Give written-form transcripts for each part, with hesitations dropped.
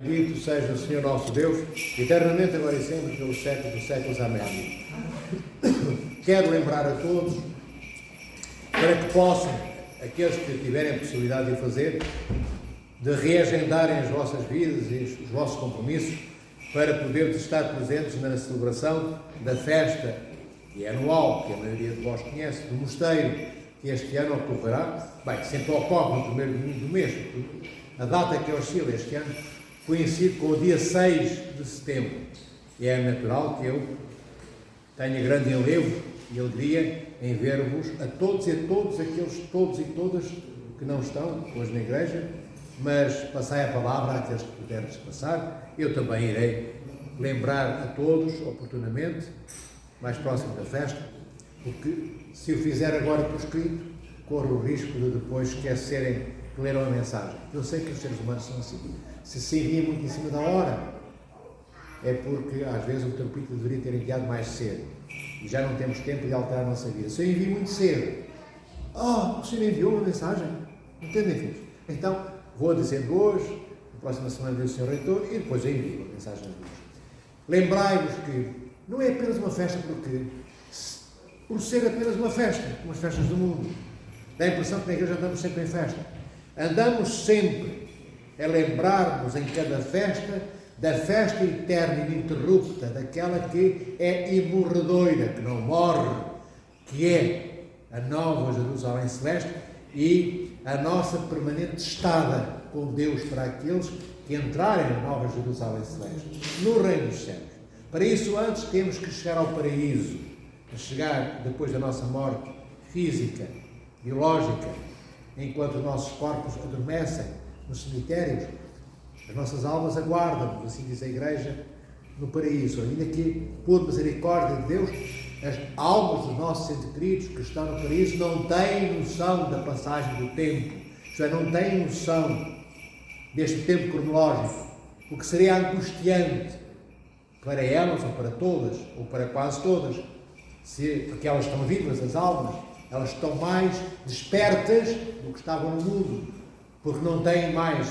Bendito seja o Senhor nosso Deus, eternamente, agora e sempre, pelos séculos dos séculos. Amém. Quero lembrar a todos, para que possam, aqueles que tiverem a possibilidade de o fazer, de reagendarem as vossas vidas e os vossos compromissos, para podermos estar presentes na celebração da festa, que é anual, que a maioria de vós conhece, do mosteiro, que este ano ocorrerá. Bem, sempre ocorre no primeiro domingo do mês. A data que oscila este ano coincide com o dia 6 de setembro. E é natural que eu tenha grande enlevo e alegria em ver-vos a todos e a todos, aqueles todos e todas que não estão hoje na igreja, mas passai a palavra àqueles que puderem passar. Eu também irei lembrar a todos, oportunamente, mais próximo da festa, porque se o fizer agora por escrito, corro o risco de depois esquecerem que leram a mensagem. Eu sei que os seres humanos são assim. Se se envia muito em cima da hora, é porque às vezes o terapeuta deveria ter enviado mais cedo e já não temos tempo de alterar a nossa vida. Se eu envio muito cedo, o senhor enviou uma mensagem, entendem, filhos? Então vou dizendo hoje, na próxima semana diz o senhor reitor, e depois eu envio a mensagem de hoje. Lembrai-vos que não é apenas uma festa por ser apenas uma festa, como as festas do mundo. Dá a impressão que na igreja andamos sempre em festa. Andamos sempre a lembrar-nos em cada festa da festa eterna e ininterrupta, daquela que é imorredoira, que não morre, que é a nova Jerusalém Celeste e a nossa permanente estada com Deus para aqueles que entrarem na nova Jerusalém Celeste, no Reino dos Céus. Para isso, antes temos que chegar ao paraíso, a chegar depois da nossa morte física, biológica, enquanto os nossos corpos adormecem nos cemitérios, as nossas almas aguardam, assim diz a Igreja, no paraíso, ainda que, por misericórdia de Deus, as almas dos nossos entes queridos que estão no paraíso não têm noção da passagem do tempo, isto é, não têm noção deste tempo cronológico, o que seria angustiante para elas, ou para todas, ou para quase todas, porque elas estão vivas, as almas, elas estão mais despertas do que estavam no mundo, porque não têm mais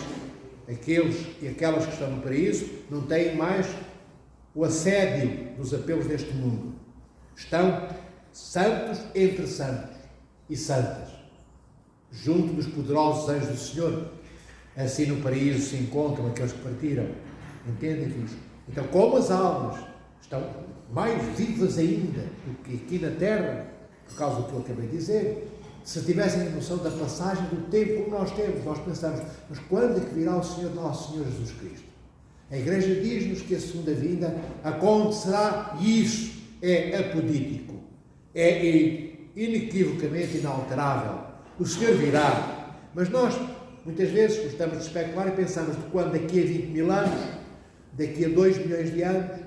aqueles e aquelas que estão no paraíso, não têm mais o assédio dos apelos deste mundo. Estão santos entre santos e santas, junto dos poderosos anjos do Senhor. Assim no paraíso se encontram aqueles que partiram. Entendem, filhos? Então, como as almas estão mais vivas ainda do que aqui na terra, por causa do que eu acabei de dizer, se tivessem a noção da passagem do tempo como nós temos, nós pensamos, mas quando é que virá o Senhor, nosso Senhor Jesus Cristo? A Igreja diz-nos que a segunda vinda acontecerá, e isso é apodítico, é inequivocamente inalterável. O Senhor virá, mas nós muitas vezes gostamos de especular e pensamos de quando daqui a 20 mil anos, daqui a 2 milhões de anos,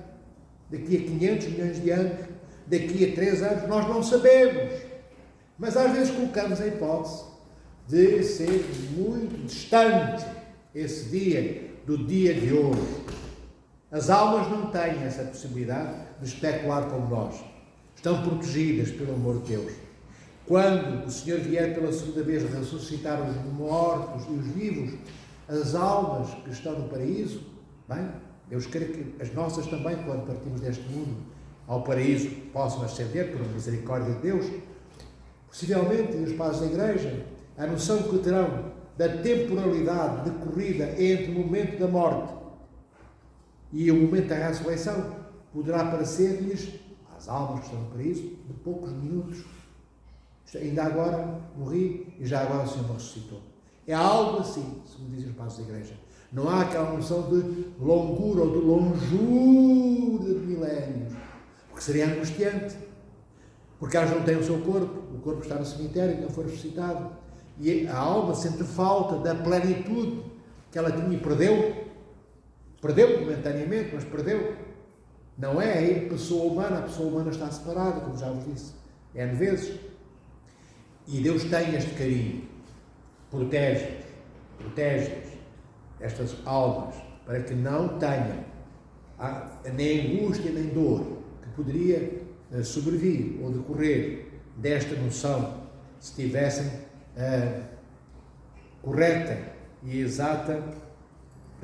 daqui a 500 milhões de anos, daqui a 3 anos, nós não sabemos. Mas às vezes colocamos a hipótese de ser muito distante esse dia do dia de hoje. As almas não têm essa possibilidade de especular como nós. Estão protegidas pelo amor de Deus. Quando o Senhor vier pela segunda vez ressuscitar os mortos e os vivos, as almas que estão no paraíso, bem, Deus quer que as nossas também, quando partimos deste mundo ao paraíso, possam ascender por misericórdia de Deus. Possivelmente, os padres da Igreja, a noção que terão da temporalidade decorrida entre o momento da morte e o momento da ressurreição poderá parecer-lhes, às almas que estão no paraíso, de poucos minutos. Ainda agora morri e já agora o Senhor me ressuscitou. É algo assim, segundo dizem os padres da Igreja. Não há aquela noção de longura ou de longura de milénios, porque seria angustiante. Porque elas não têm o seu corpo, o corpo está no cemitério e não foi ressuscitado. E a alma sente falta da plenitude que ela tinha e perdeu. Perdeu momentaneamente, mas perdeu. Não é a pessoa humana está separada, como já vos disse, N vezes. E Deus tem este carinho, protege estas almas, para que não tenham nem angústia nem dor que poderia sobrevir ou decorrer desta noção, se tivessem correta e exata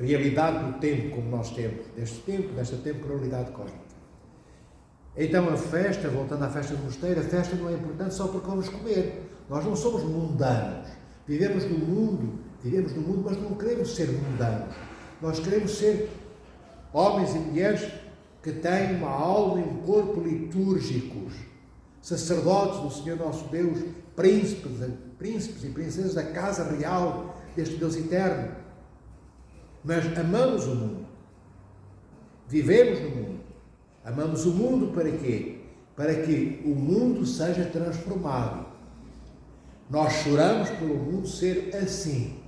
realidade do tempo como nós temos, desta temporalidade cósmica. Então a festa, voltando à festa do mosteiro, a festa não é importante só porque vamos comer. Nós não somos mundanos. Vivemos no mundo, mas não queremos ser mundanos. Nós queremos ser homens e mulheres que têm uma alma e um corpo litúrgicos, sacerdotes do Senhor nosso Deus, príncipes e princesas da casa real deste Deus eterno. Mas amamos o mundo. Vivemos no mundo. Amamos o mundo para quê? Para que o mundo seja transformado. Nós choramos pelo mundo ser assim.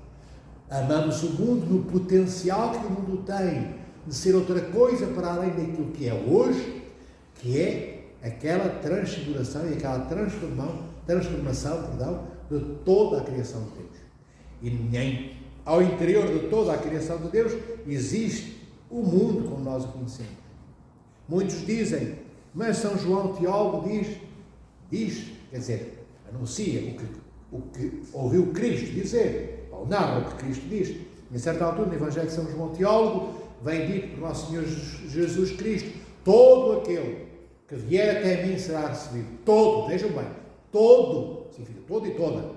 Amamos o mundo no potencial que o mundo tem de ser outra coisa para além daquilo que é hoje, que é aquela transfiguração e aquela transformação de toda a criação de Deus. E ao interior de toda a criação de Deus existe o mundo como nós o conhecemos. Muitos dizem, mas São João Teólogo diz, quer dizer, anuncia o que ouviu Cristo dizer, ou narra o que Cristo diz. Em certa altura, no Evangelho de São João Teólogo, vem dito por nosso Senhor Jesus Cristo, todo aquele que vier até mim será recebido. Todo, vejam bem, todo, significa todo e toda,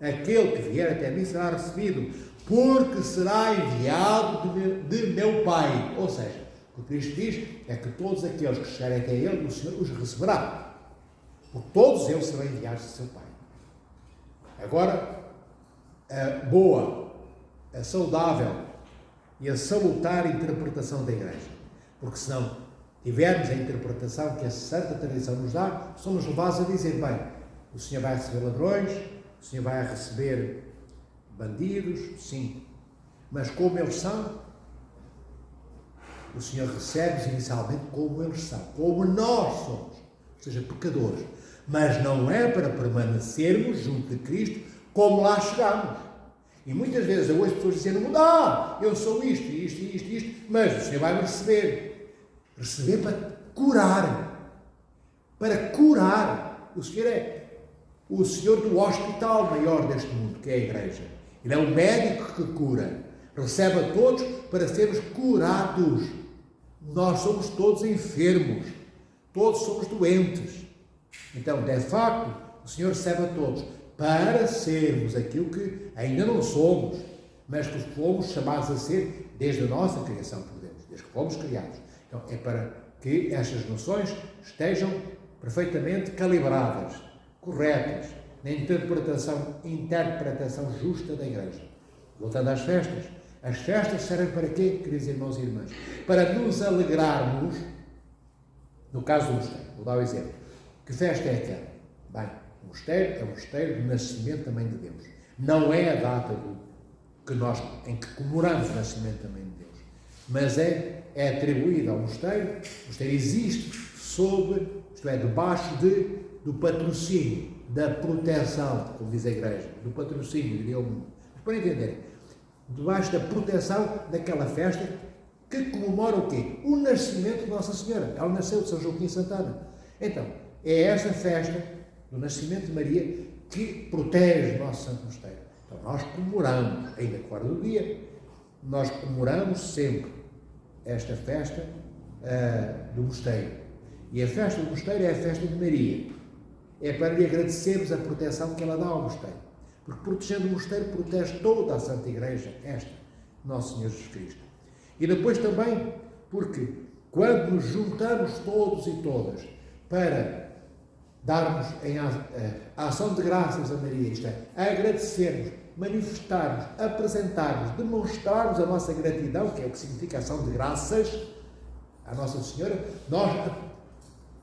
aquele que vier até mim será recebido, porque será enviado de meu Pai. Ou seja, o que Cristo diz é que todos aqueles que chegarem até Ele, o Senhor os receberá. Porque todos eles serão enviados de seu Pai. Agora, a boa, a saudável e a salutar interpretação da Igreja. Porque se não tivermos a interpretação que a Santa Tradição nos dá, somos levados a dizer, bem, o Senhor vai receber ladrões, o Senhor vai receber bandidos, sim. Mas como eles são, o Senhor recebe-os inicialmente como eles são, como nós somos, ou seja, pecadores. Mas não é para permanecermos junto de Cristo como lá chegamos. E muitas vezes eu ouço pessoas dizendo, eu sou isto, mas o Senhor vai-me receber. Receber para curar. Para curar. O Senhor é o Senhor do hospital maior deste mundo, que é a Igreja. Ele é o médico que cura. Recebe a todos para sermos curados. Nós somos todos enfermos. Todos somos doentes. Então, de facto, o Senhor recebe a todos para sermos aquilo que ainda não somos, mas que fomos chamados a ser desde a nossa criação por Deus, desde que fomos criados. Então, é para que estas noções estejam perfeitamente calibradas, corretas, na interpretação justa da Igreja. Voltando às festas. As festas servem para quê, queridos irmãos e irmãs? Para nos alegrarmos, no caso do mosteiro. Vou dar um exemplo. Que festa é aquela? Bem, o mosteiro é o mosteiro do nascimento da Mãe de Deus. Não é a data em que comemoramos o nascimento da Mãe de Deus, mas é atribuída ao mosteiro. O mosteiro existe debaixo do patrocínio, da proteção, como diz a Igreja, do patrocínio, diria o mundo. Mas para entenderem, debaixo da proteção daquela festa que comemora o quê? O nascimento de Nossa Senhora. Ela nasceu de São Joaquim Santana. Então, é essa festa do nascimento de Maria que protege o nosso Santo Mosteiro. Então, nós comemoramos, ainda fora do dia, nós comemoramos sempre esta festa do mosteiro. E a festa do mosteiro é a festa de Maria. É para lhe agradecermos a proteção que ela dá ao mosteiro. Porque protegendo o mosteiro, protege toda a Santa Igreja, Nosso Senhor Jesus Cristo. E depois também, porque quando nos juntamos todos e todas para darmos a ação de graças a Maria, isto é, agradecermos, manifestarmos, apresentarmos, demonstrarmos a nossa gratidão, que é o que significa a ação de graças à Nossa Senhora, nós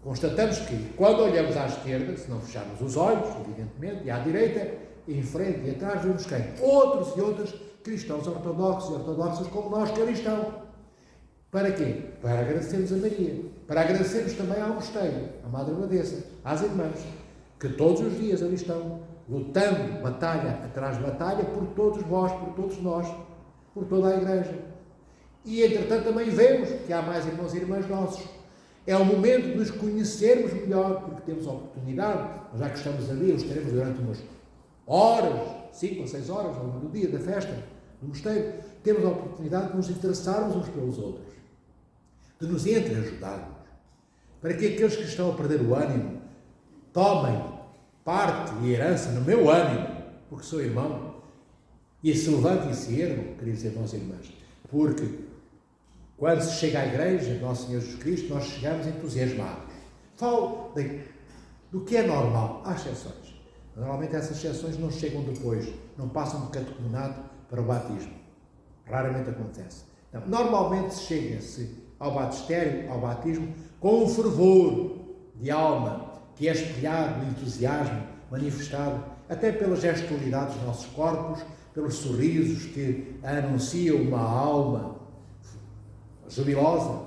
constatamos que, quando olhamos à esquerda, se não fecharmos os olhos, evidentemente, e à direita, em frente e atrás, vemos quem? Outros e outras cristãos ortodoxos e ortodoxas como nós, cristãos. Para quê? Para agradecermos a Maria. Para agradecermos também ao mosteiro, à Madre Abadesa, às irmãs, que todos os dias ali estão, lutando, batalha atrás de batalha, por todos vós, por todos nós, por toda a Igreja. E, entretanto, também vemos que há mais irmãos e irmãs nossos. É o momento de nos conhecermos melhor, porque temos a oportunidade, já que estamos ali, os teremos durante umas horas, 5 ou 6 horas, ao longo do dia da festa, no mosteiro, temos a oportunidade de nos interessarmos uns pelos outros, de nos entreajudarmos, para que aqueles que estão a perder o ânimo tomem parte e herança no meu ânimo, porque sou irmão, e se levantem e se ergam, queridos irmãos e irmãs, porque quando se chega à igreja de Nosso Senhor Jesus Cristo, nós chegamos entusiasmados. Falo do que é normal, há exceções. Normalmente essas exceções não chegam depois, não passam do catecumenato para o batismo. Raramente acontece. Então, normalmente chega-se ao batistério, ao batismo, com um fervor de alma que é espelhado no entusiasmo manifestado até pela gestualidade dos nossos corpos, pelos sorrisos que anunciam uma alma jubilosa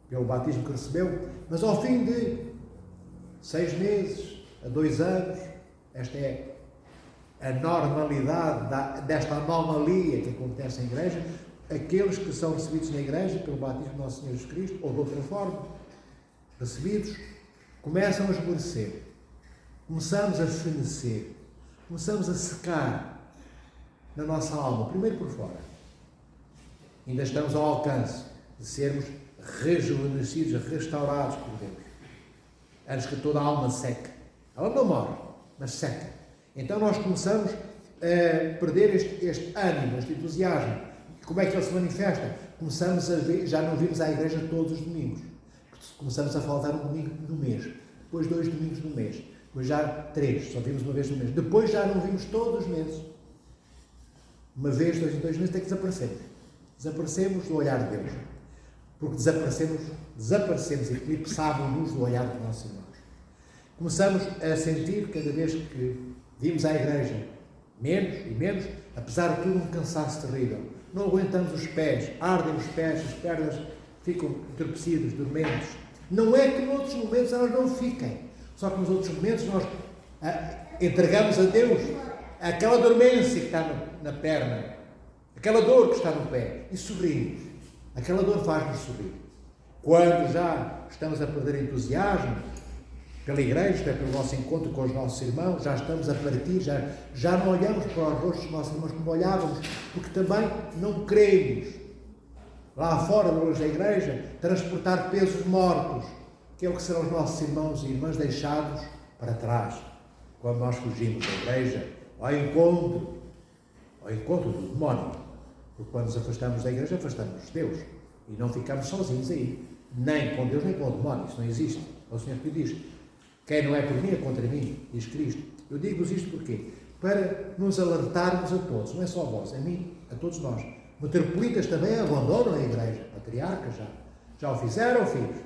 pelo batismo que recebeu, mas ao fim de 6 meses a 2 anos, esta é a normalidade desta anomalia que acontece na igreja, aqueles que são recebidos na igreja pelo batismo de Nosso Senhor Jesus Cristo, ou de outra forma, recebidos, começam a esmorecer, começamos a fenecer, começamos a secar na nossa alma, primeiro por fora. Ainda estamos ao alcance de sermos rejuvenescidos, restaurados por Deus, antes que toda a alma seque. Ela não morre, mas seca. Então nós começamos a perder este ânimo, este entusiasmo. Como é que ele se manifesta? Começamos a ver, já não vimos à igreja todos os domingos. Começamos a faltar um domingo no mês, depois 2 domingos no mês, depois já 3, só vimos uma vez no mês, depois já não vimos todos os meses. Uma vez, 2 em 2 meses, até que desaparecemos. Desaparecemos do olhar de Deus. Porque desaparecemos, eclipsámos-nos do olhar dos nossos irmãos. Começamos a sentir, cada vez que vimos à igreja, menos e menos, apesar de tudo, um cansaço terrível. Não aguentamos os pés, ardem os pés, as pernas ficam entorpecidas, dormentes. Não é que noutros momentos elas não fiquem, só que nos outros momentos nós entregamos a Deus aquela dormência que está na perna, aquela dor que está no pé, e sorrimos. Aquela dor faz-nos sorrir. Quando já estamos a perder entusiasmo pela igreja, pelo nosso encontro com os nossos irmãos, já estamos a partir, já não olhamos para os rostos dos nossos irmãos como olhávamos, porque também não queremos, lá fora da igreja, transportar pesos mortos, que é o que serão os nossos irmãos e irmãs deixados para trás, quando nós fugimos da igreja ao encontro do demónio. Porque quando nos afastamos da igreja, afastamos de Deus. E não ficamos sozinhos aí. Nem com Deus, nem com o demónio. Isso não existe. O Senhor que diz: quem não é por mim, é contra mim, diz Cristo. Eu digo-vos isto porquê? Para nos alertarmos a todos. Não é só a vós, a mim, a todos nós. Metropolitas também abandonam a igreja. Patriarcas já o fizeram, filhos.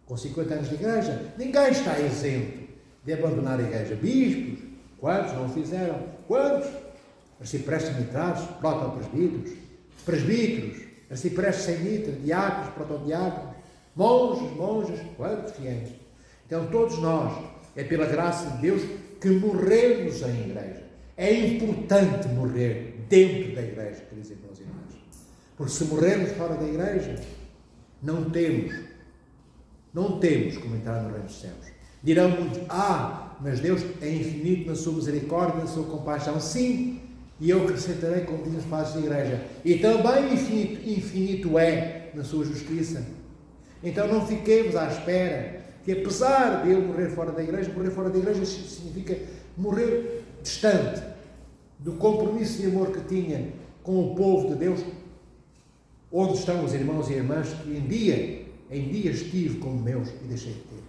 Com 50 anos de igreja, ninguém está isento de abandonar a igreja. Bispos, quantos não o fizeram? Quantos? Arciprestes mitrados, presbíteros, arciprestes sem mitra, diáconos, protodiáconos, monges, quantos fiéis? Então todos nós, é pela graça de Deus que morremos em igreja. É importante morrer dentro da igreja, queridos irmãos e irmãs. Porque se morrermos fora da igreja, não temos como entrar no reino dos céus. Dirão muitos: mas Deus é infinito na sua misericórdia, na sua compaixão. Sim, e eu acrescentarei, como diz os padres da igreja, e também infinito é na sua justiça. Então não fiquemos à espera que, apesar de eu morrer fora da igreja significa morrer distante do compromisso de amor que tinha com o povo de Deus, onde estão os irmãos e irmãs que em dias tive como meus e deixei de ter.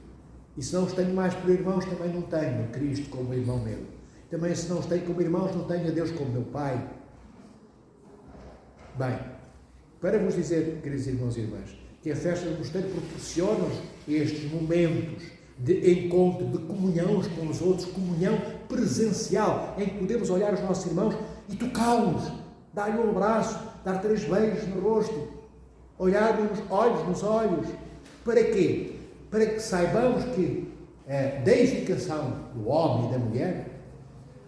E se não os tenho mais por irmãos, também não tenho Cristo como irmão meu. Também, se não os tenho como irmãos, não tenho a Deus como meu Pai. Bem, para vos dizer, queridos irmãos e irmãs, que a festa do mosteiro proporciona-nos estes momentos de encontro, de comunhão uns com os outros, comunhão presencial, em que podemos olhar os nossos irmãos e tocá-los, dar-lhe um abraço, dar 3 beijos no rosto, olhar-nos olhos nos olhos. Para quê? Para que saibamos que a deificação do homem e da mulher,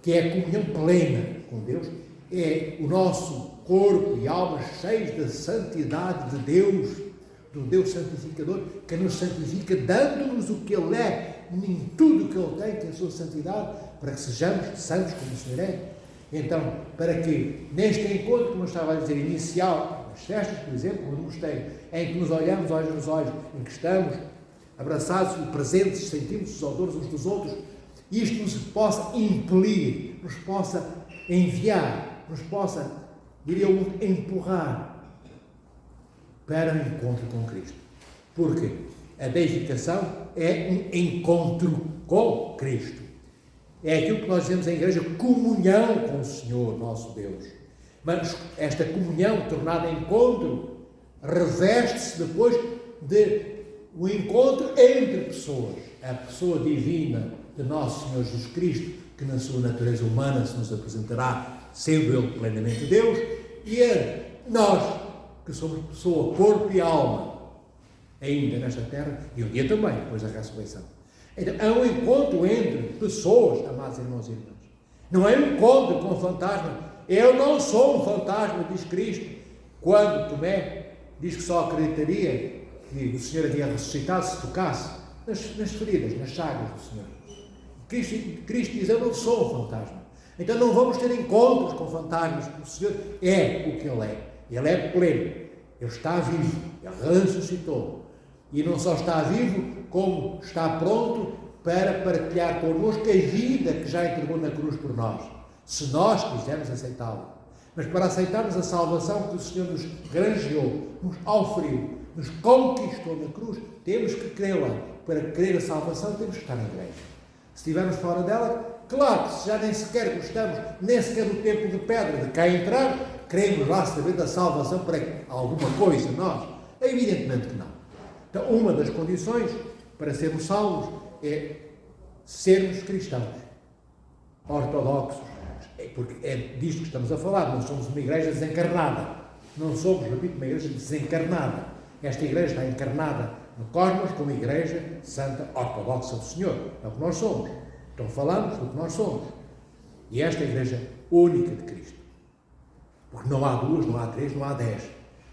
que é a comunhão plena com Deus, é o nosso corpo e alma cheios da santidade de Deus, do Deus santificador, que nos santifica, dando-nos o que Ele é, em tudo o que Ele tem, que é a sua santidade, para que sejamos santos como o Senhor é. Então, para que neste encontro, como eu estava a dizer, inicial, nas festas, por exemplo, como mostrei, em que nos olhamos olhos nos olhos, em que estamos abraçados e presentes, sentimos os odores uns dos outros, isto nos possa impelir, nos possa enviar, nos possa, diria eu, empurrar para o encontro com Cristo. Porque a deificação é um encontro com Cristo. É aquilo que nós dizemos em igreja, comunhão com o Senhor, nosso Deus. Mas esta comunhão, tornada encontro, reveste-se depois de um encontro entre pessoas. A pessoa divina de nosso Senhor Jesus Cristo, que na sua natureza humana se nos apresentará, sendo Ele plenamente Deus, e nós, que somos pessoa, corpo e alma, ainda nesta terra, e um dia também, depois da ressurreição. Então, é um encontro entre pessoas, amados irmãos e irmãs. Não é um encontro com fantasma. Eu não sou um fantasma, diz Cristo. Quando Tomé diz que só acreditaria que o Senhor havia ressuscitado se tocasse nas feridas, nas chagas do Senhor. Cristo diz, eu não sou um fantasma. Então não vamos ter encontros com fantasmas, porque o Senhor é o que Ele é. Ele é pleno. Ele está vivo. Ele ressuscitou. E não só está vivo, como está pronto para partilhar connosco a vida que já entregou na cruz por nós, se nós quisermos aceitá-la. Mas para aceitarmos a salvação que o Senhor nos granjeou, nos oferiu, nos conquistou na cruz, temos que crê-la. Para crer a salvação, temos que estar na igreja. Se estivermos fora dela, claro que se já nem sequer gostamos, nem sequer do tempo de pedra de cá entrar, queremos lá saber da salvação para alguma coisa, nós? Evidentemente que não. Então, uma das condições para sermos salvos é sermos cristãos, ortodoxos, porque é disto que estamos a falar. Não somos uma igreja desencarnada, não somos, repito, uma igreja desencarnada. Esta igreja está encarnada no cosmos como igreja santa ortodoxa do Senhor, é o que nós somos. Então falamos do que nós somos, e esta é a igreja única de Cristo, porque não há duas, não há três, não há 10.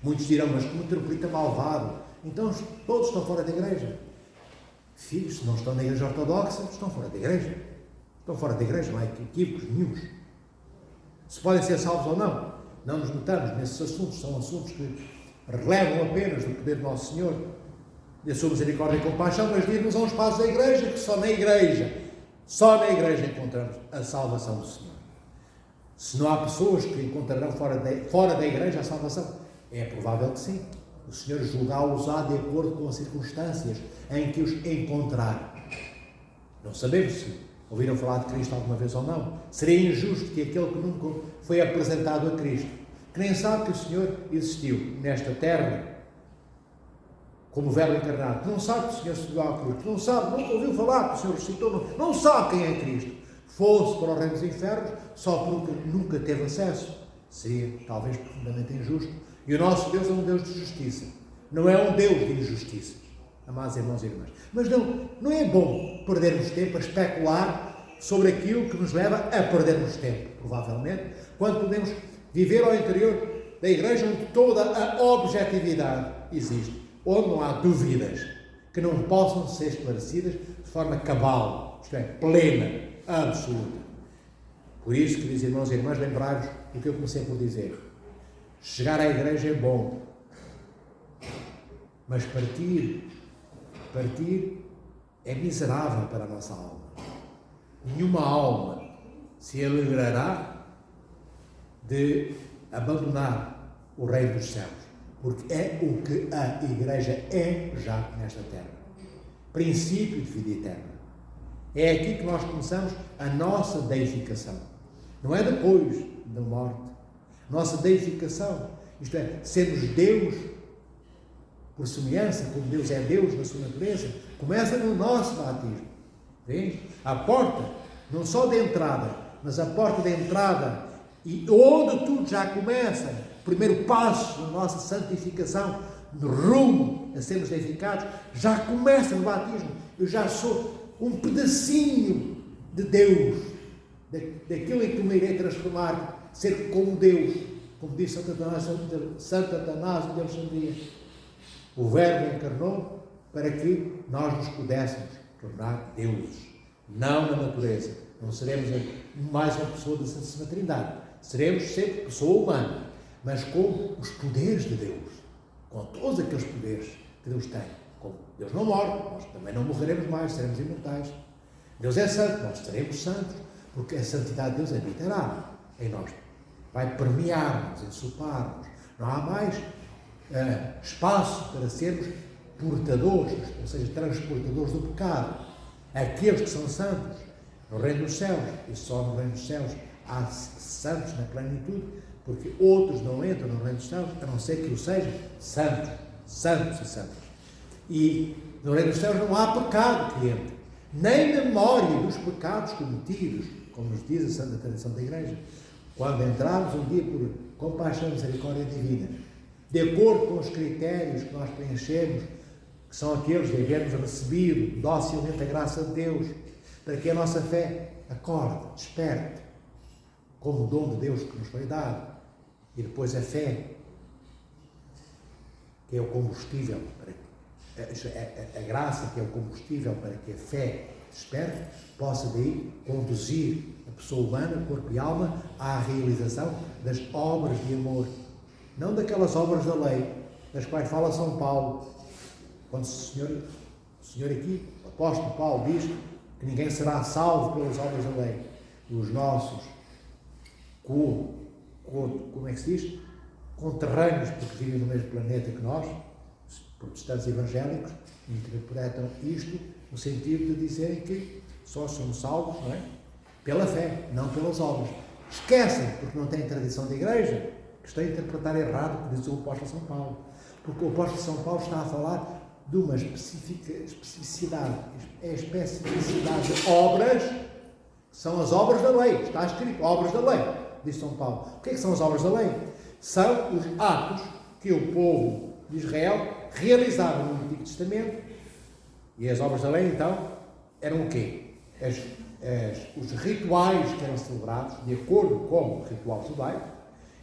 Muitos dirão, mas como metropolita malvado, então todos estão fora da igreja. Filhos, se não estão na igreja ortodoxa, estão fora da igreja. Estão fora da igreja, não há equívocos nenhuns. Se podem ser salvos ou não, não nos metamos nesses assuntos. São assuntos que relevam apenas do poder do nosso Senhor, da sua misericórdia e compaixão, mas diz-nos a uns passos da igreja que só na igreja encontramos a salvação do Senhor. Se não há pessoas que encontrarão fora da igreja a salvação, é provável que sim. O Senhor julgá-los-á de acordo com as circunstâncias em que os encontrar. Não sabemos se ouviram falar de Cristo alguma vez ou não. Seria injusto que aquele que nunca foi apresentado a Cristo, que nem sabe que o Senhor existiu nesta terra, como verbo encarnado, que não sabe que o Senhor subiu à cruz, que não sabe, não ouviu falar que o Senhor ressuscitou, não sabe quem é Cristo, fosse para o reino dos infernos só porque nunca teve acesso, seria talvez profundamente injusto. E o nosso Deus é um Deus de justiça, não é um Deus de injustiças, amados irmãos e irmãs. Mas não é bom perdermos tempo a especular sobre aquilo que nos leva a perdermos tempo, provavelmente, quando podemos viver ao interior da igreja onde toda a objetividade existe, onde não há dúvidas que não possam ser esclarecidas de forma cabal, isto é, plena, absoluta. Por isso, queridos irmãos e irmãs, lembrai-vos do que eu comecei por dizer. Chegar à igreja é bom, mas partir é miserável para a nossa alma. Nenhuma alma se alegrará de abandonar o reino dos céus, porque é o que a igreja é já nesta terra. Princípio de vida eterna. É aqui que nós começamos a nossa deificação. Não é depois da morte. Nossa deificação, isto é, sermos Deus por semelhança, como Deus é Deus na sua natureza, começa no nosso batismo. Vês? A porta, não só de entrada, mas a porta de entrada, e onde tudo já começa, o primeiro passo da nossa santificação, no rumo a sermos deificados, já começa no batismo. Eu já sou um pedacinho de Deus, daquilo em que me irei transformar, ser como Deus, como diz Santo Atanásio de Alexandria. O Verbo encarnou para que nós nos pudéssemos tornar deuses, não na natureza. Não seremos mais uma pessoa da Santíssima Trindade. Seremos sempre pessoa humana, mas com os poderes de Deus, com todos aqueles poderes que Deus tem. Como Deus não morre, nós também não morreremos mais, seremos imortais. Deus é santo, nós seremos santos, porque a santidade de Deus habitará em nós. Vai permear-nos, ensopar-nos. Não há mais espaço para sermos portadores, ou seja, transportadores do pecado. Aqueles que são santos no reino dos céus, e só no reino dos céus há santos na plenitude, porque outros não entram no reino dos céus, a não ser que o sejam santos, santos e santos. E no reino dos céus não há pecado que entre, nem memória dos pecados cometidos, como nos diz a santa tradição da Igreja, quando entrarmos um dia por compaixão e misericórdia divina, de acordo com os critérios que nós preenchemos, que são aqueles de havermos recebido docilmente a graça de Deus, para que a nossa fé acorde, desperte, como o dom de Deus que nos foi dado, e depois a fé, que é o combustível, a graça que é o combustível para que a fé desperte, possa daí conduzir a pessoa humana, corpo e alma, à realização das obras de amor, não daquelas obras da lei, das quais fala São Paulo, quando o Senhor aqui, o apóstolo Paulo, diz que ninguém será salvo pelas obras da lei. Os nossos como é que se diz? Conterrâneos, porque vivem no mesmo planeta que nós, os protestantes evangélicos, interpretam isto no sentido de dizerem que só somos salvos, não é? Pela fé, não pelas obras. Esquecem, porque não têm tradição de igreja, que estão a interpretar errado o que diz o apóstolo São Paulo. Porque o apóstolo São Paulo está a falar de uma especificidade de obras, que são as obras da lei. Está escrito, obras da lei, diz São Paulo. O que é que são as obras da lei? São os atos que o povo de Israel realizava no Antigo Testamento. E as obras da lei, então, eram o quê? Os rituais que eram celebrados, de acordo com o ritual judaico,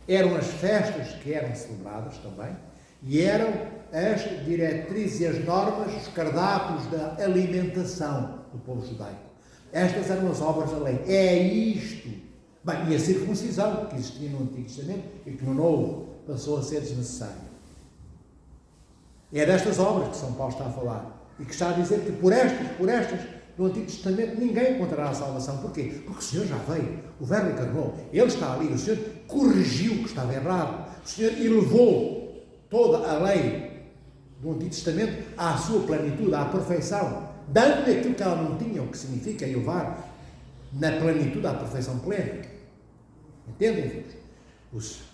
eram as festas que eram celebradas também, e eram as diretrizes e as normas, os cardápios da alimentação do povo judaico. Estas eram as obras da lei. É isto. Bem, e a circuncisão, que existia no Antigo Testamento e que no Novo passou a ser desnecessária. É destas obras que São Paulo está a falar. E que está a dizer que por estas, no Antigo Testamento, ninguém encontrará a salvação. Porquê? Porque o Senhor já veio. O Verbo encarnou. Ele está ali. O Senhor corrigiu o que estava errado. O Senhor elevou toda a lei do Antigo Testamento à sua plenitude, à perfeição, dando-lhe aquilo que ela não tinha, o que significa elevar na plenitude à perfeição plena. Entendem?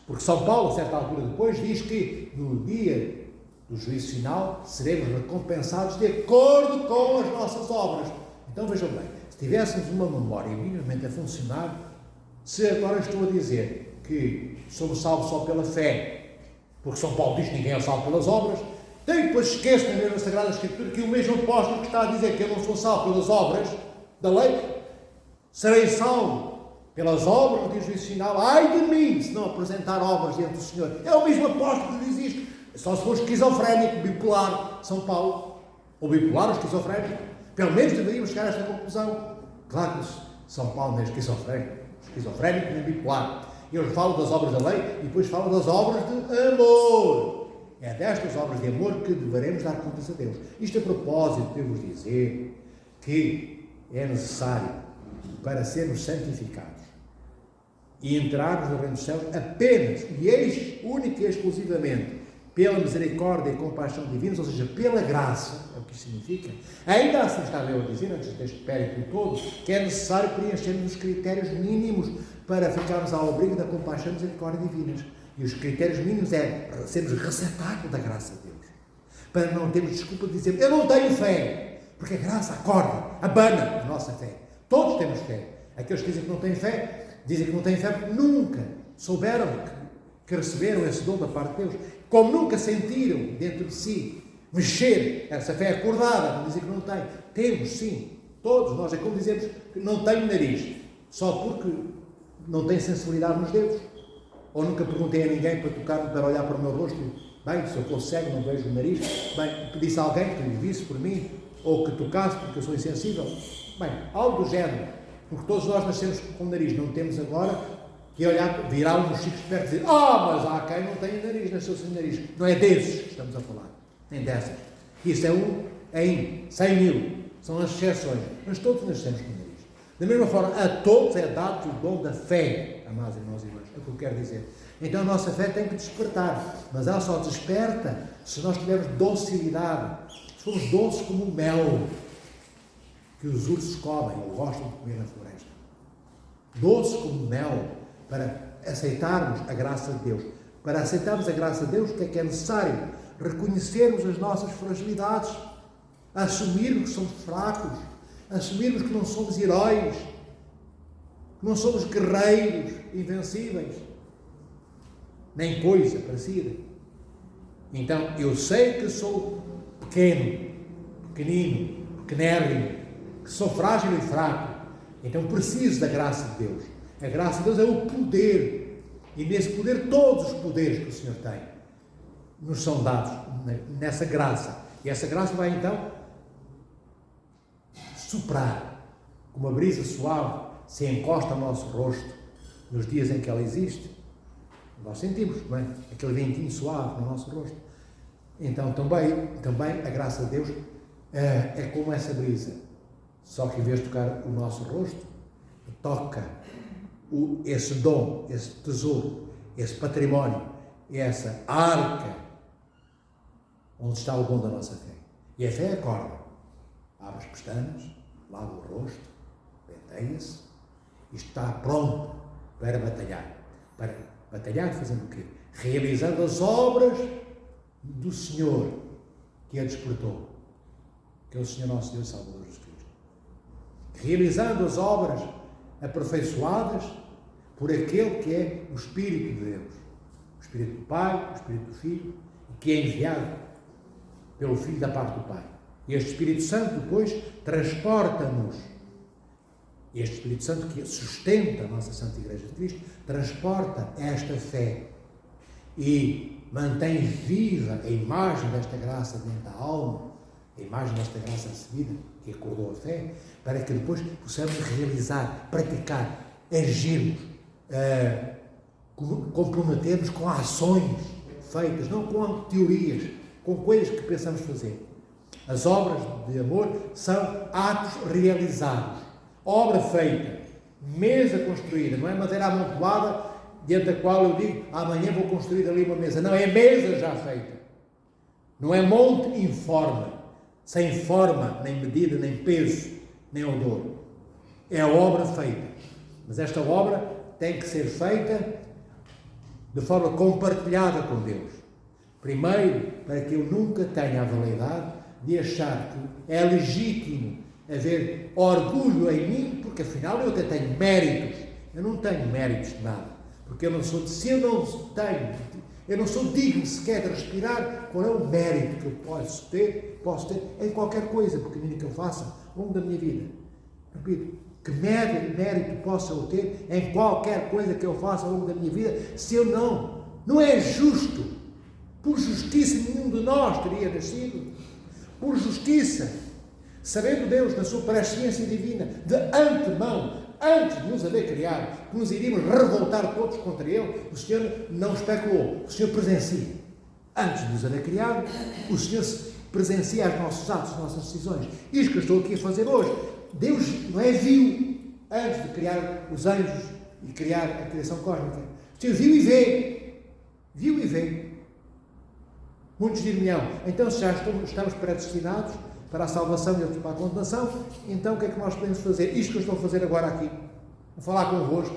Porque São Paulo, a certa altura depois, diz que no dia do juízo final seremos recompensados de acordo com as nossas obras. Então vejam bem, se tivéssemos uma memória minimamente a funcionar, se agora estou a dizer que somos salvos só pela fé, porque São Paulo diz que ninguém é salvo pelas obras, então depois esqueço na mesma Sagrada Escritura que o mesmo apóstolo que está a dizer que eu não sou salvo pelas obras da lei, serei salvo pelas obras do juízo final. Ai de mim, se não apresentar obras diante do Senhor. É o mesmo apóstolo que diz isto. Só se for esquizofrénico, bipolar, São Paulo, ou bipolar ou esquizofrénico, pelo menos deveríamos chegar a esta conclusão. Claro que São Paulo não é esquizofrénico nem bipolar. Ele fala das obras da lei e depois fala das obras de amor. É destas obras de amor que deveremos dar contas a Deus. Isto a propósito, devo dizer que é necessário para sermos santificados e entrarmos no reino dos céus apenas e única e exclusivamente pela misericórdia e compaixão divinas, ou seja, pela graça, é o que isso significa. Ainda assim estava eu a dizer, antes deste périplo todo, que é necessário preenchermos os critérios mínimos para ficarmos ao abrigo da compaixão e misericórdia divinas. E os critérios mínimos é sermos receptáculo da graça de Deus, para não termos desculpa de dizer, eu não tenho fé, porque a graça acorda, abana a nossa fé. Todos temos fé. Aqueles que dizem que não têm fé, dizem que não têm fé porque nunca souberam que receberam esse dom da parte de Deus, como nunca sentiram dentro de si mexer essa fé acordada, não dizem que não têm. Temos sim, todos nós. É como dizemos que não tenho nariz, só porque não tenho sensibilidade nos dedos, ou nunca perguntei a ninguém para tocar-me, para olhar para o meu rosto. Bem, se eu fosse cego, não vejo o nariz. Bem, pedisse a alguém que me visse por mim, ou que tocasse porque eu sou insensível. Bem, algo do género. Porque todos nós nascemos com o nariz, não temos agora que olhar, virar uns chicos perto e dizer: mas há quem não tem nariz, nasceu sem nariz. Não é desses que estamos a falar, nem dessas. Isso é um em 100 mil, são as exceções, mas todos nascemos com o nariz. Da mesma forma, a todos é dado o dom da fé, amados irmãos e irmãs, é o que eu quero dizer. Então a nossa fé tem que despertar, mas ela só desperta se nós tivermos docilidade, se formos doces como o mel que os ursos comem ou gostam de comer na floresta. Doces como mel, para aceitarmos a graça de Deus. Para aceitarmos a graça de Deus, o que é necessário? Reconhecermos as nossas fragilidades, assumirmos que somos fracos, assumirmos que não somos heróis, que não somos guerreiros invencíveis, nem coisa parecida. Então, eu sei que sou pequenino, pequenérrimo, que sou frágil e fraco, então preciso da graça de Deus. A graça de Deus é o poder, e nesse poder todos os poderes que o Senhor tem nos são dados nessa graça, e essa graça vai então soprar, como a brisa suave se encosta ao nosso rosto nos dias em que ela existe. Nós sentimos, não é? Aquele ventinho suave no nosso rosto. Então também a graça de Deus é como essa brisa, só que em vez de tocar o nosso rosto, toca esse dom, esse tesouro, esse património, essa arca onde está o dom da nossa fé. E a fé acorda, abre as pestanas, lava o rosto, penteia-se e está pronto para batalhar. Para batalhar fazendo o quê? Realizando as obras do Senhor que a despertou, que é o Senhor nosso Deus Salvador Jesus Cristo. Realizando as obras aperfeiçoadas por aquele que é o Espírito de Deus, o Espírito do Pai, o Espírito do Filho, que é enviado pelo Filho da parte do Pai. E este Espírito Santo depois transporta-nos, este Espírito Santo que sustenta a nossa Santa Igreja de Cristo, transporta esta fé e mantém viva a imagem desta graça dentro da alma, a imagem desta graça recebida, que acordou a fé, para que depois possamos realizar, praticar, agirmos, comprometermos com ações feitas, não com teorias, com coisas que pensamos fazer. As obras de amor são atos realizados, obra feita, mesa construída, não é madeira amontoada dentro da qual eu digo, amanhã vou construir ali uma mesa. Não, é mesa já feita. Não é monte informe, sem forma, nem medida, nem peso, nem odor. É a obra feita. Mas esta obra tem que ser feita de forma compartilhada com Deus. Primeiro, para que eu nunca tenha a validade de achar que é legítimo haver orgulho em mim, porque afinal eu até tenho méritos. Eu não tenho méritos de nada, porque eu não sou digno sequer de respirar. Qual é o mérito que eu posso ter em qualquer coisa pequenina que eu faça ao longo da minha vida? Repito, que mérito possa eu ter em qualquer coisa que eu faça ao longo da minha vida, se eu não é justo, por justiça nenhum de nós teria nascido, por justiça, sabendo Deus na sua presciência divina, de antemão, antes de nos haver criado, que nos iríamos revoltar todos contra Ele, o Senhor não especulou, o Senhor presencia. Antes de nos haver criado, o Senhor presencia os nossos atos, as nossas decisões. Isto que eu estou aqui a fazer hoje, Deus não é viu antes de criar os anjos e criar a criação cósmica. O Senhor viu e vê. Muitos dir-me-ão, então se já estamos predestinados para a salvação e outros para a condenação, então o que é que nós podemos fazer? Isto que eu estou a fazer agora aqui, a falar convosco.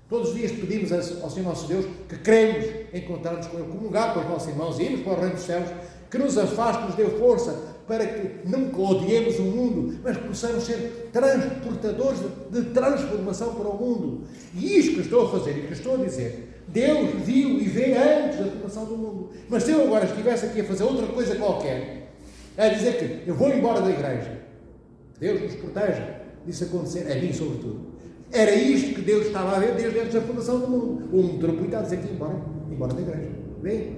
Todos os dias pedimos ao Senhor nosso Deus que queremos encontrar-nos com Ele, comungar com os nossos irmãos e irmos para o reino dos céus, que nos afaste, nos dê força para que nunca odiemos o mundo, mas que possamos ser transportadores de transformação para o mundo. E isto que eu estou a fazer e que estou a dizer, Deus viu e vê antes da formação do mundo. Mas se eu agora estivesse aqui a fazer outra coisa qualquer, a dizer que eu vou embora da igreja, Deus nos proteja disso acontecer, a mim sobretudo. Era isto que Deus estava a ver desde antes da fundação do mundo. O metropolitano dizer que embora da igreja. Vê?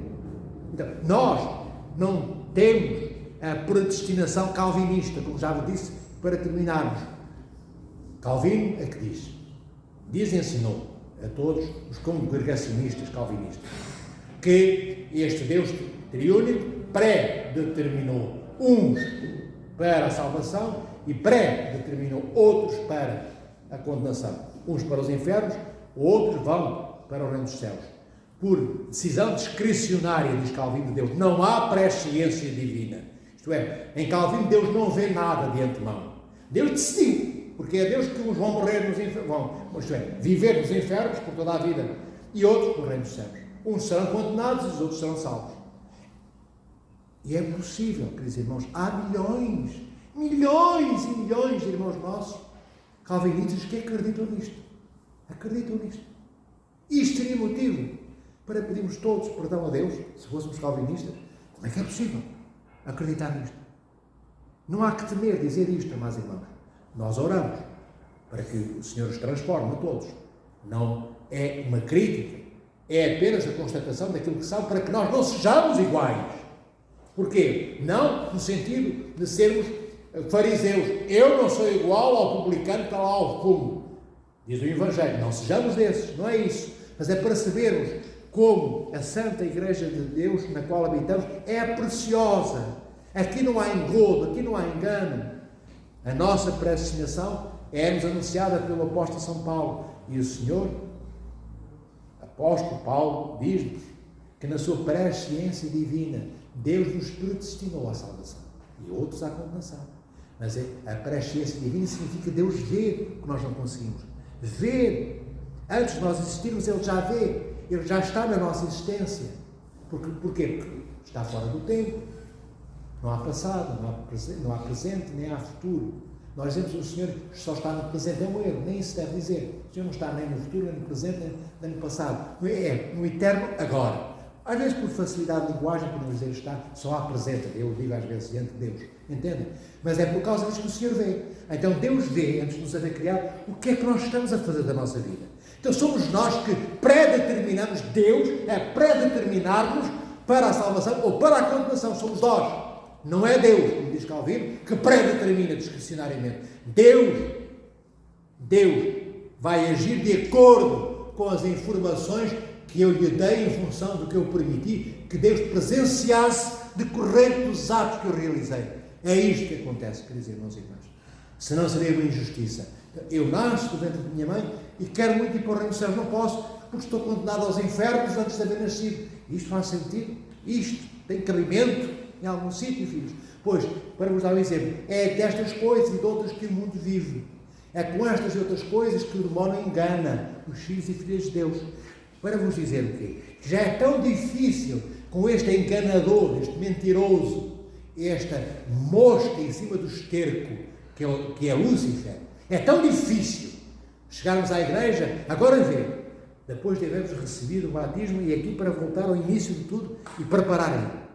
Então, nós não temos a predestinação calvinista, como já vos disse, para terminarmos, Calvino é que diz e ensinou a todos os congregacionistas calvinistas que este Deus triúnico pré-determinou uns para a salvação e pré-determinou outros para a condenação. Uns para os infernos, outros vão para o reino dos céus. Por decisão discricionária, diz Calvino, de Deus. Não há presciência divina. Isto é, em Calvino Deus não vê nada de antemão. Deus decidiu, porque é Deus que uns vão morrer nos infernos, isto é, viver nos infernos por toda a vida, e outros no reino dos céus. Uns serão condenados e os outros serão salvos. E é possível, queridos irmãos, há milhões e milhões de irmãos nossos calvinistas que acreditam nisto. Acreditam nisto. Isto seria motivo para pedirmos todos perdão a Deus, se fôssemos calvinistas. Como é que é possível acreditar nisto? Não há que temer dizer isto, amados irmãos. Nós oramos para que o Senhor os transforme a todos. Não é uma crítica, é apenas a constatação daquilo que são, para que nós não sejamos iguais. Porquê? Não no sentido de sermos fariseus. Eu não sou igual ao publicano que está lá ao fundo. Diz o Evangelho, não sejamos desses, não é isso. Mas é para sabermos como a Santa Igreja de Deus, na qual habitamos, é preciosa. Aqui não há engodo, aqui não há engano. A nossa predestinação é-nos anunciada pelo apóstolo São Paulo. E o Senhor, apóstolo Paulo, diz-nos que na sua presciência divina, Deus nos predestinou à salvação e outros à condenação. Mas a presciência divina significa Deus ver o que nós não conseguimos. Ver. Antes de nós existirmos, Ele já vê. Ele já está na nossa existência. Porquê? Porque está fora do tempo. Não há passado, não há presente, nem há futuro. Nós dizemos que o Senhor só está no presente. É um erro, nem isso deve dizer. O Senhor não está nem no futuro, nem no presente, nem no passado. É no eterno agora. Às vezes, por facilidade de linguagem, podemos dizer está, só há presente. Eu digo às vezes diante de Deus. Entendem? Mas é por causa disso que o Senhor vê. Então Deus vê, antes de nos haver criado, o que é que nós estamos a fazer da nossa vida. Então somos nós que pré-determinamos, Deus é pré-determinar-nos para a salvação ou para a condenação. Somos nós. Não é Deus, como diz Calvino, que pré-determina discricionariamente. Deus vai agir de acordo com as informações que eu lhe dei em função do que eu permiti que Deus presenciasse decorrente dos atos que eu realizei. É isto que acontece, queridos irmãos e irmãs. Senão seria uma injustiça. Eu nasço do ventre de minha mãe e quero muito ir para o reino dos céus. Não posso, porque estou condenado aos infernos antes de haver nascido. Isto faz sentido? Isto tem cabimento em algum sítio, filhos? Pois, para vos dar um exemplo, é destas coisas e de outras que o mundo vive. É com estas e outras coisas que o demónio engana os filhos e filhas de Deus. Para vos dizer o quê? Que já é tão difícil com este enganador, este mentiroso, esta mosca em cima do esterco, que é Lúcifer. É tão difícil chegarmos à igreja, agora vê, depois de havermos recebido o batismo, e aqui para voltar ao início de tudo e prepararem.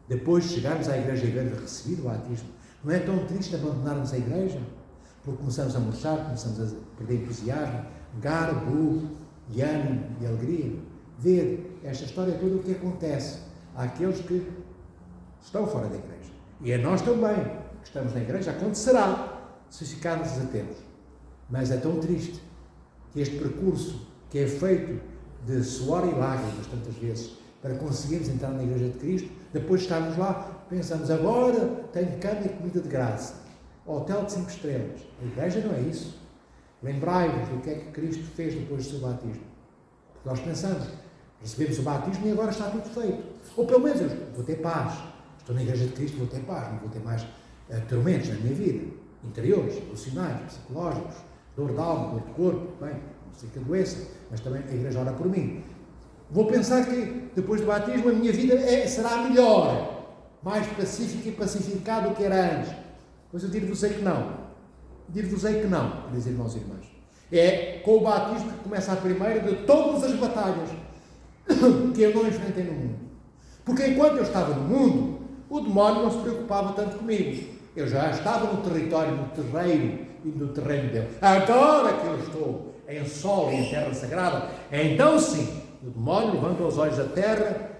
Depois de chegarmos à igreja e havermos recebido o batismo, não é tão triste abandonarmos a igreja? Porque começamos a murchar, começamos a perder entusiasmo, garbo, e ânimo e alegria. Ver esta história toda o que acontece àqueles que estão fora da igreja. E a nós também, que estamos na igreja, acontecerá, se ficarmos atentos. Mas é tão triste que este percurso que é feito de suor e lágrimas, tantas vezes, para conseguirmos entrar na igreja de Cristo, depois de estarmos lá, pensamos, agora tenho cama e comida de graça, hotel de 5 estrelas. A igreja não é isso. Lembrai-vos do que é que Cristo fez depois do seu batismo. Porque nós pensamos, recebemos o batismo e agora está tudo feito. Ou pelo menos eu vou ter paz. Estou na igreja de Cristo, vou ter paz, não vou ter mais tormentos na minha vida. Interiores, emocionais, psicológicos, dor de alma, dor de corpo, bem, não sei que doença, mas também a igreja ora por mim. Vou pensar que depois do batismo a minha vida será melhor, mais pacífica e pacificada do que era antes. Pois eu dir-vos-ei que não. Dir-vos-ei que não, meus irmãos e irmãs. É com o batismo que começa a primeira de todas as batalhas que eu não enfrentei no mundo. Porque enquanto eu estava no mundo, o demónio não se preocupava tanto comigo. Eu já estava no território, no terreiro e no terreno dele. Agora que eu estou em solo e em terra sagrada, então sim, o demónio levanta os olhos da terra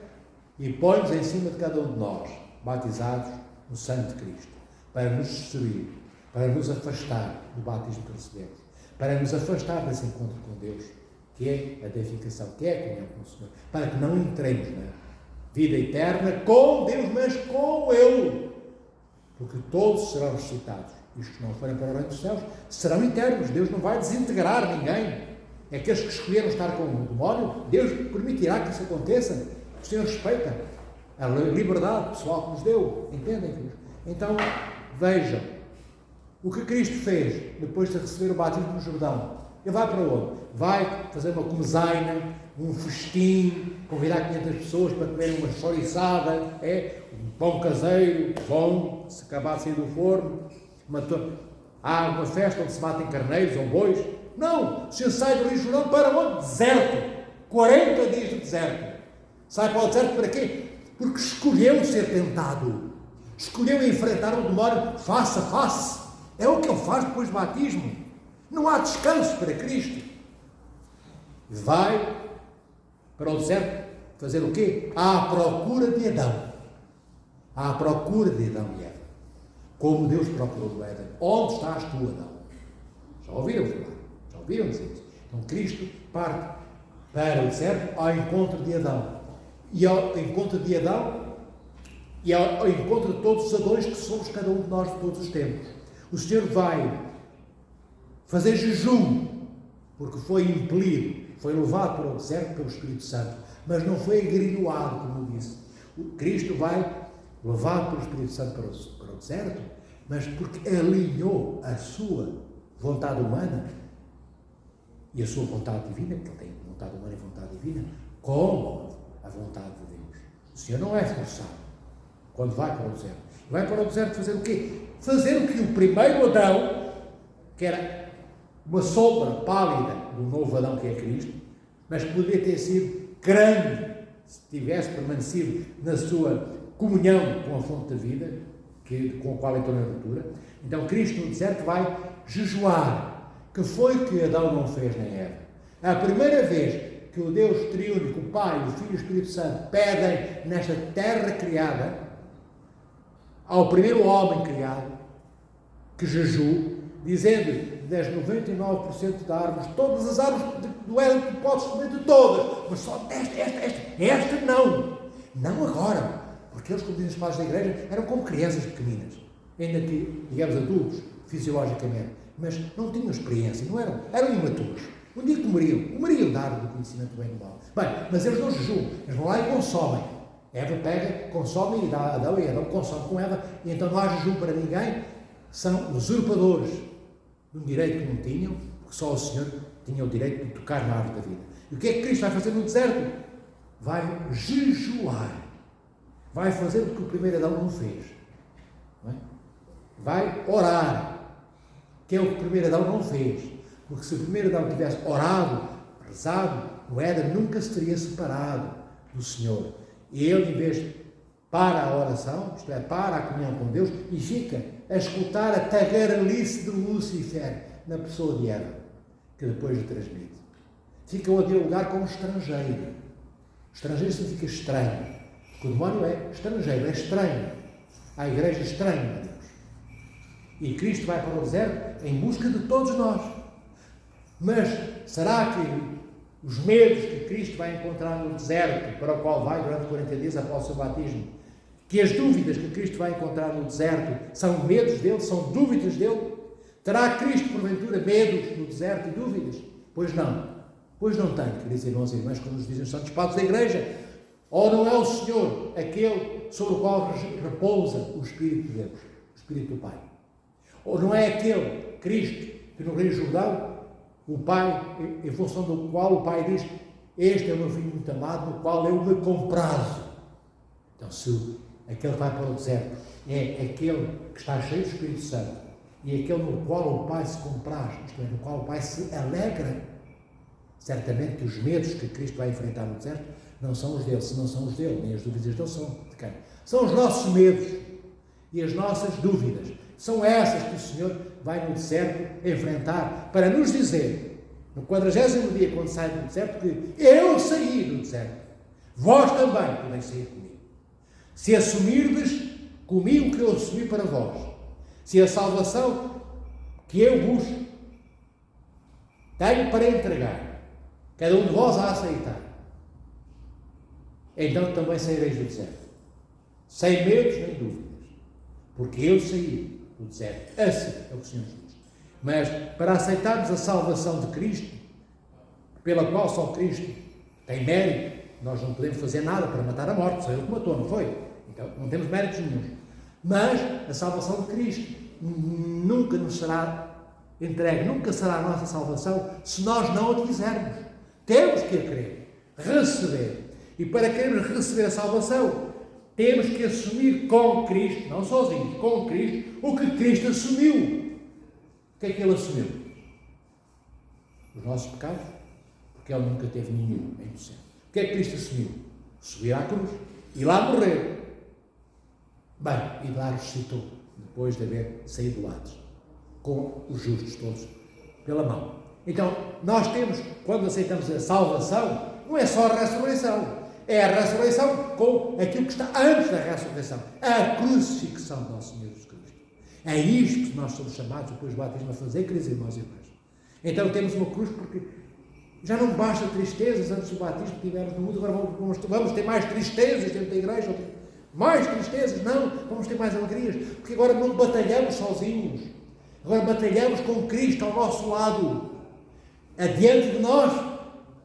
e põe-nos em cima de cada um de nós, batizados no sangue de Cristo, para nos destruir. para nos afastar do batismo que recebemos, para nos afastar desse encontro com Deus, que é a deificação, que é a comunhão com o Senhor, para que não entremos na vida eterna com Deus, mas com Ele, porque todos serão ressuscitados. E os que não forem para o reino dos céus serão eternos. Deus não vai desintegrar ninguém. É aqueles que escolheram estar com o demónio, Deus permitirá que isso aconteça. O Senhor respeita a liberdade pessoal que nos deu. Entendem, filhos? Então, vejam o que Cristo fez depois de receber o batismo no Jordão. Ele vai para onde? Vai fazer uma comezaina, um festim, convidar 500 pessoas para comerem uma chouriçada, um pão caseiro, bom, se acabar de sair do forno. Há uma festa onde se matem carneiros ou bois. Não! O Senhor sai do Rio Jordão para onde? Deserto. 40 dias de deserto. Sai para o deserto para quê? Porque escolheu ser tentado. Escolheu enfrentar o demónio face a face. É o que ele faz depois do batismo. Não há descanso para Cristo. Vai para o deserto fazer o quê? À procura de Adão. À procura de Adão e Eva. Como Deus procurou no Éden. Onde estás tu, Adão? Já ouviram falar? Já ouviram dizer isso? Então Cristo parte para o deserto ao encontro de Adão. E ao encontro de Adão e ao encontro de todos os Adões que somos cada um de nós de todos os tempos. O Senhor vai fazer jejum, porque foi impelido, foi levado para o deserto pelo Espírito Santo, mas não foi agrilhoado, como disse. O Cristo vai levado pelo Espírito Santo para o deserto, mas porque alinhou a sua vontade humana e a sua vontade divina, porque ele tem vontade humana e vontade divina, com a vontade de Deus. O Senhor não é forçado quando vai para o deserto. Vai para o deserto fazer o quê? Fazer o que o primeiro Adão, que era uma sombra pálida do novo Adão que é Cristo, mas que poderia ter sido grande se tivesse permanecido na sua comunhão com a fonte da vida, com a qual entrou na ruptura. Então Cristo no deserto vai jejuar, que foi o que Adão não fez nem Eva. É a primeira vez que o Deus triúnico, o Pai, o Filho e o Espírito Santo pedem nesta terra criada ao primeiro homem criado que jejue, dizendo das 99% de árvores, todas as árvores do Éden tu podes comer de todas, mas só esta não. Não agora, porque eles, como dizem os pais da igreja, eram como crianças pequeninas, ainda que, digamos, adultos, fisiologicamente, mas não tinham experiência, não eram imaturos. Um dia comeriam da árvore do conhecimento do bem e do mal. Bem, mas eles não jejuam, eles vão lá e consomem. Eva pega, consome e dá a Adão, e Adão consome com Eva, e então não há jejum para ninguém. São usurpadores de um direito que não tinham, porque só o Senhor tinha o direito de tocar na árvore da vida. E o que é que Cristo vai fazer no deserto? Vai jejuar. Vai fazer o que o primeiro Adão não fez. Não é? Vai orar, que é o que o primeiro Adão não fez. Porque se o primeiro Adão tivesse orado, rezado, o Éden nunca se teria separado do Senhor. E ele, em vez de para a oração, isto é, para a comunhão com Deus, e fica a escutar a tagarelice de Lúcifer na pessoa de Eva, que depois lhe transmite. Fica a dialogar com um estrangeiro. Estrangeiro significa estranho. Porque o demónio é estrangeiro, é estranho. A igreja estranha a Deus. E Cristo vai para o deserto em busca de todos nós. Mas será que os medos que Cristo vai encontrar no deserto, para o qual vai durante 40 dias após o seu batismo, que as dúvidas que Cristo vai encontrar no deserto são medos dele, são dúvidas dele? Terá Cristo, porventura, medos no deserto e dúvidas? Pois não. Pois não tem, queridos irmãos e irmãs, como nos dizem os santos padres da igreja. Ou não é o Senhor aquele sobre o qual repousa o Espírito de Deus, o Espírito do Pai? Ou não é aquele Cristo que no Rio Jordão, o Pai, em função do qual o Pai diz: este é o meu filho muito amado, no qual eu me comprazo. Então, se aquele que vai para o deserto é aquele que está cheio do Espírito Santo e aquele no qual o Pai se compraz, isto é, no qual o Pai se alegra, certamente que os medos que Cristo vai enfrentar no deserto não são os dele, se não são os dele, nem as dúvidas dele são de quem? São os nossos medos e as nossas dúvidas. São essas que o Senhor vai no deserto enfrentar para nos dizer, no 40º dia, quando sai do deserto, que eu saí do deserto. Vós também podem sair comigo. Se assumirdes comigo o que eu assumi para vós. Se a salvação que eu vos tenho para entregar, cada um de vós a aceitar, então também saireis do deserto, sem medos nem dúvidas, porque eu saí do deserto. Assim é o que o Senhor diz. Mas para aceitarmos a salvação de Cristo, pela qual só Cristo tem mérito, nós não podemos fazer nada para matar a morte, só Ele que matou, não foi? Então não temos méritos nenhum. Mas a salvação de Cristo nunca nos será entregue, nunca será a nossa salvação se nós não a quisermos. Temos que a querer, receber. E para querermos receber a salvação, temos que assumir com Cristo, não sozinhos, com Cristo, o que Cristo assumiu. O que é que Ele assumiu? Os nossos pecados, porque Ele nunca teve nenhum em inocente. O que é que Cristo assumiu? Subir à cruz e lá morrer. Bem, e lá ressuscitou, depois de haver saído do lado, com os justos todos pela mão. Então, nós temos, quando aceitamos a salvação, não é só a ressurreição, é a ressurreição com aquilo que está antes da ressurreição, a crucifixão do nosso Senhor Jesus Cristo. É isto que nós somos chamados depois do batismo a fazer, queridos irmãos e irmãs. Então temos uma cruz porque já não basta tristezas antes do batismo que tivemos no mundo, agora vamos ter mais tristezas dentro da igreja, mais tristezas, não, vamos ter mais alegrias, porque agora não batalhamos sozinhos, agora batalhamos com Cristo ao nosso lado, adiante de nós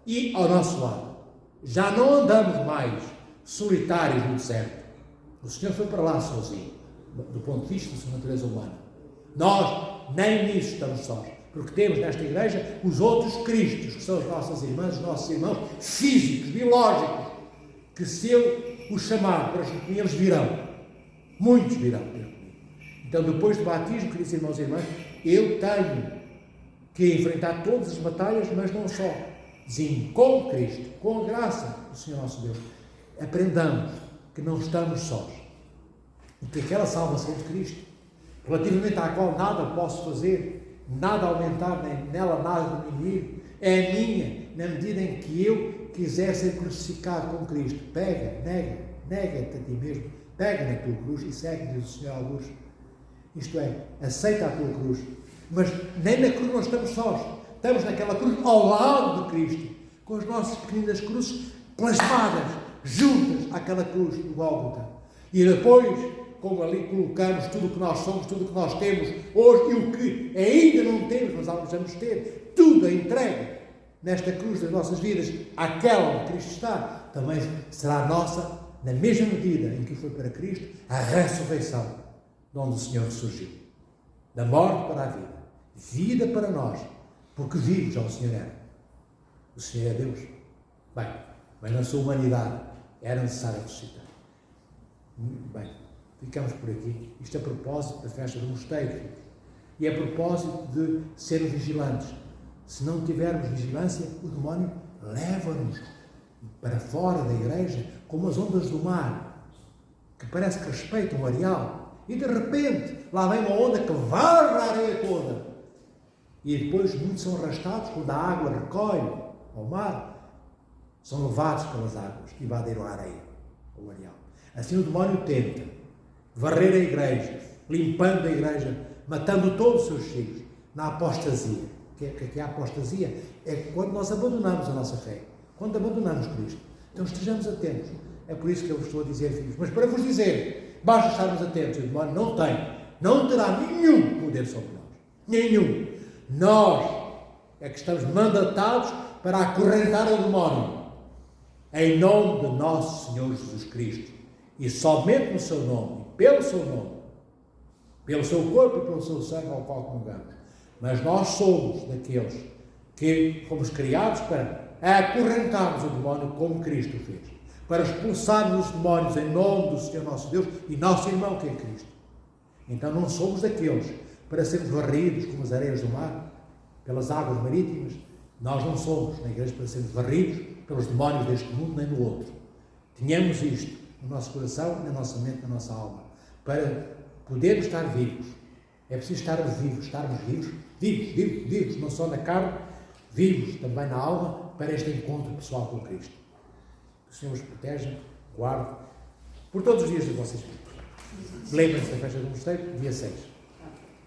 e ao nosso lado. Já não andamos mais solitários no deserto. O Senhor foi para lá sozinho, do ponto de vista da sua natureza humana. Nós nem nisso estamos sós, porque temos nesta igreja os outros Cristos, que são as nossas irmãs, os nossos irmãos físicos, biológicos, que se eu os chamar para junto comigo, eles virão. Muitos virão. Então, depois do batismo, queridos irmãos e irmãs, eu tenho que enfrentar todas as batalhas, mas não só. Sim, com Cristo, com a graça do Senhor nosso Deus, aprendamos que não estamos sós e que aquela salvação de Cristo, relativamente à qual nada posso fazer, nada aumentar, nem nela nada diminuir, é minha, na medida em que eu quiser ser crucificado com Cristo. Pega, nega-te a ti mesmo, pega na tua cruz e segue, diz o Senhor alguns. Isto é, aceita a tua cruz, mas nem na cruz nós estamos sós. Estamos naquela cruz ao lado de Cristo, com as nossas pequenas cruzes plasmadas, juntas àquela cruz do Gólgota. E depois, como ali colocamos tudo o que nós somos, tudo o que nós temos hoje e o que ainda não temos, mas almejamos ter, tudo é entregue nesta cruz das nossas vidas, àquela onde Cristo está, também será nossa, na mesma medida em que foi para Cristo, a ressurreição, de onde o Senhor ressurgiu. Da morte para a vida, vida para nós, porque vivos já o Senhor era. O Senhor é Deus. Bem, mas na sua humanidade era necessário ressuscitar. Bem, ficamos por aqui. Isto a propósito da festa do mosteiro. E a propósito de sermos vigilantes. Se não tivermos vigilância, o demónio leva-nos para fora da igreja, como as ondas do mar, que parece que respeitam o areal. E de repente, lá vem uma onda que varre a areia toda. E depois muitos são arrastados quando a água recolhe ao mar, são levados pelas águas que invadiram a areia, o areal. Assim o demónio tenta varrer a igreja, limpando a igreja, matando todos os seus filhos, na apostasia. O que é a apostasia? É quando nós abandonamos a nossa fé, quando abandonamos Cristo. Então estejamos atentos. É por isso que eu vos estou a dizer, filhos. Mas para vos dizer, basta estarmos atentos. O demónio não terá nenhum poder sobre nós. Nenhum. Nós é que estamos mandatados para acorrentar o demónio em nome de nosso Senhor Jesus Cristo e somente no seu nome, pelo seu nome, pelo seu corpo e pelo seu sangue ao qual comungamos. Mas nós somos daqueles que fomos criados para acorrentarmos o demónio como Cristo fez, para expulsarmos os demónios em nome do Senhor nosso Deus e nosso irmão que é Cristo. Então não somos daqueles para sermos varridos como as areias do mar, pelas águas marítimas. Nós não somos na igreja para sermos varridos pelos demónios deste mundo nem do outro. Tenhamos isto no nosso coração, na nossa mente, na nossa alma, para podermos estar vivos. É preciso estarmos vivos, não só na carne, vivos também na alma, para este encontro pessoal com Cristo. Que o Senhor os proteja, guarde, por todos os dias de vocês. Lembrem-se da festa do mosteiro, dia 6.